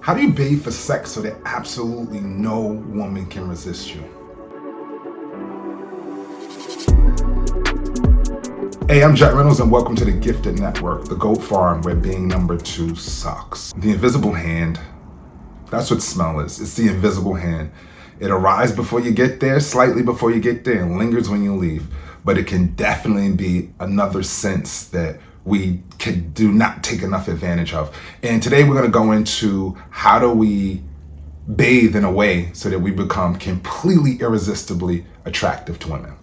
How do you bathe for sex so that absolutely no woman can resist you? Hey, I'm Jack Reynolds and welcome to the Gifted Network, the goat farm where being number two sucks. The invisible hand, that's what smell is. It's the invisible hand. It arrives before you get there, slightly before you get there, and lingers when you leave. But it can definitely be another sense that we do not take enough advantage of. And today we're going to go into how do we bathe in a way so that we become completely irresistibly attractive to women.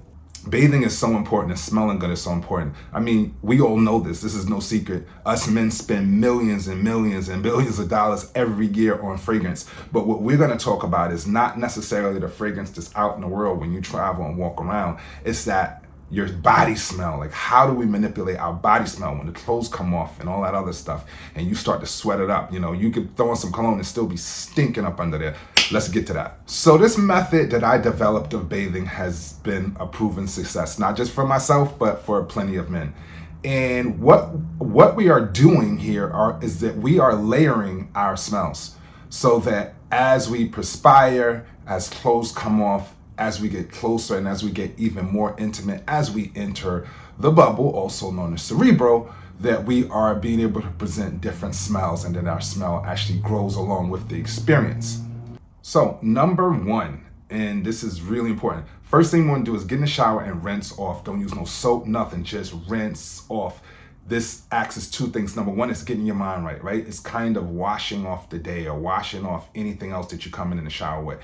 Bathing is so important and smelling good is so important. I mean, we all know this. This is no secret. Us men spend millions and millions and billions of dollars every year on fragrance. But what we're going to talk about is not necessarily the fragrance that's out in the world when you travel and walk around. It's that your body smell. Like, how do we manipulate our body smell when the clothes come off and all that other stuff and you start to sweat it up? You know, you could throw on some cologne and still be stinking up under there. Let's get to that. So this method that I developed of bathing has been a proven success, not just for myself, but for plenty of men. And what we are doing here is that we are layering our smells so that as we perspire, as clothes come off, as we get closer and as we get even more intimate, as we enter the bubble, also known as cerebral, that we are being able to present different smells and that our smell actually grows along with the experience. So number one, and this is really important, first thing you want to do is get in the shower and rinse off. Don't use no soap, nothing, just rinse off. This acts as two things. Number one is getting your mind right? It's kind of washing off the day or washing off anything else that you're coming in the shower with.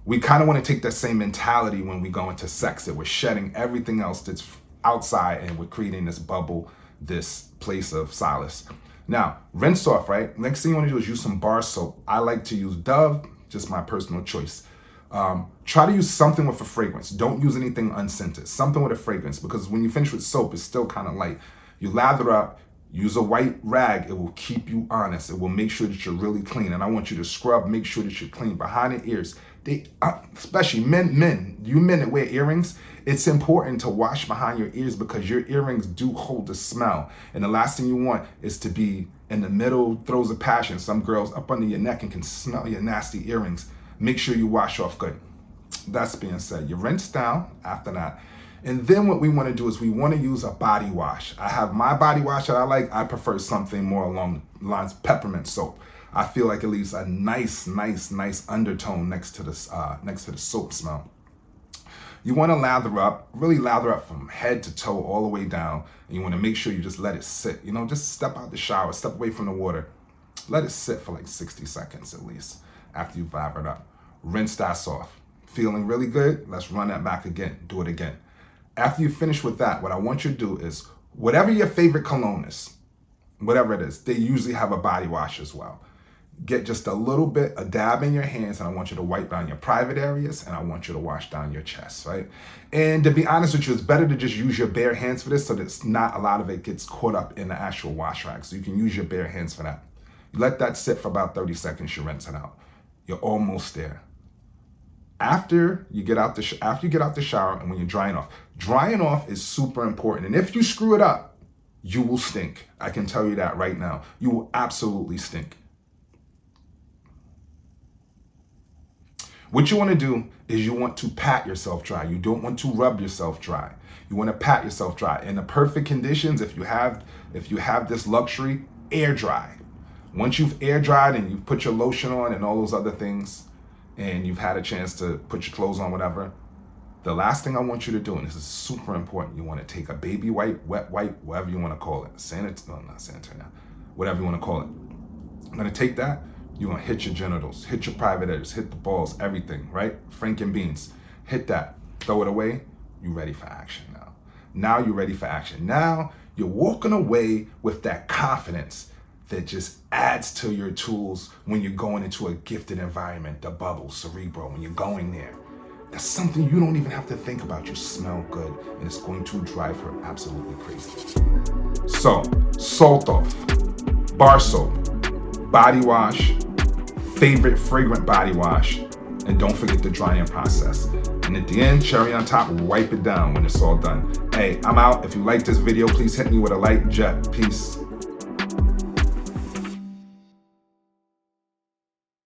We kind of want to take that same mentality when we go into sex, that we're shedding everything else that's outside and we're creating this bubble, this place of solace. Now, rinse off, right? Next thing you want to do is use some bar soap. I like to use Dove, just my personal choice. Try to use something with a fragrance. Don't use anything unscented. Something with a fragrance, because when you finish with soap, it's still kind of light. You lather up, use a white rag. It will keep you honest. It will make sure that you're really clean. And I want you to scrub, make sure that you're clean behind the ears. Especially you men that wear earrings, it's important to wash behind your ears because your earrings do hold the smell. And the last thing you want is to be in the middle throes of passion. Some girls up under your neck and can smell your nasty earrings. Make sure you wash off good. That's being said, you rinse down after that. And then what we want to do is we want to use a body wash. I have my body wash that I like. I prefer something more along the lines of peppermint soap. I feel like it leaves a nice undertone next to the soap smell. You want to really lather up from head to toe all the way down. And you want to make sure you just let it sit. You know, just step out the shower, step away from the water. Let it sit for like 60 seconds at least after you've lathered up. Rinse that off. Feeling really good? Let's run that back again. Do it again. After you finish with that, what I want you to do is whatever your favorite cologne is, whatever it is, they usually have a body wash as well. Get just a dab in your hands, and I want you to wipe down your private areas, and I want you to wash down your chest, right? And to be honest with you, it's better to just use your bare hands for this so that not a lot of it gets caught up in the actual wash rag. So you can use your bare hands for that. You let that sit for about 30 seconds, you rinse it out. You're almost there. After you get out the shower and when you're drying off is super important. And if you screw it up, you will stink. I can tell you that right now. You will absolutely stink. What you want to do is you want to pat yourself dry. You don't want to rub yourself dry. You want to pat yourself dry. In the perfect conditions, if you have this luxury, air dry. Once you've air dried and you've put your lotion on and all those other things, and you've had a chance to put your clothes on, whatever, the last thing I want you to do, and this is super important, you want to take a baby wipe, wet wipe, whatever you want to call it, not sanitary now, whatever you want to call it. I'm going to take that. You're going to hit your genitals, hit your private areas, hit the balls, everything, right? Franken beans. Hit that. Throw it away. You're ready for action now. Now you're ready for action. Now you're walking away with that confidence that just adds to your tools when you're going into a gifted environment, the bubble, cerebral, when you're going there. That's something you don't even have to think about. You smell good, and it's going to drive her absolutely crazy. So, salt off, bar soap, body wash, favorite fragrant body wash, and don't forget the drying process. And at the end, cherry on top, wipe it down when it's all done. Hey, I'm out. If you like this video, please hit me with a like. Jet, peace.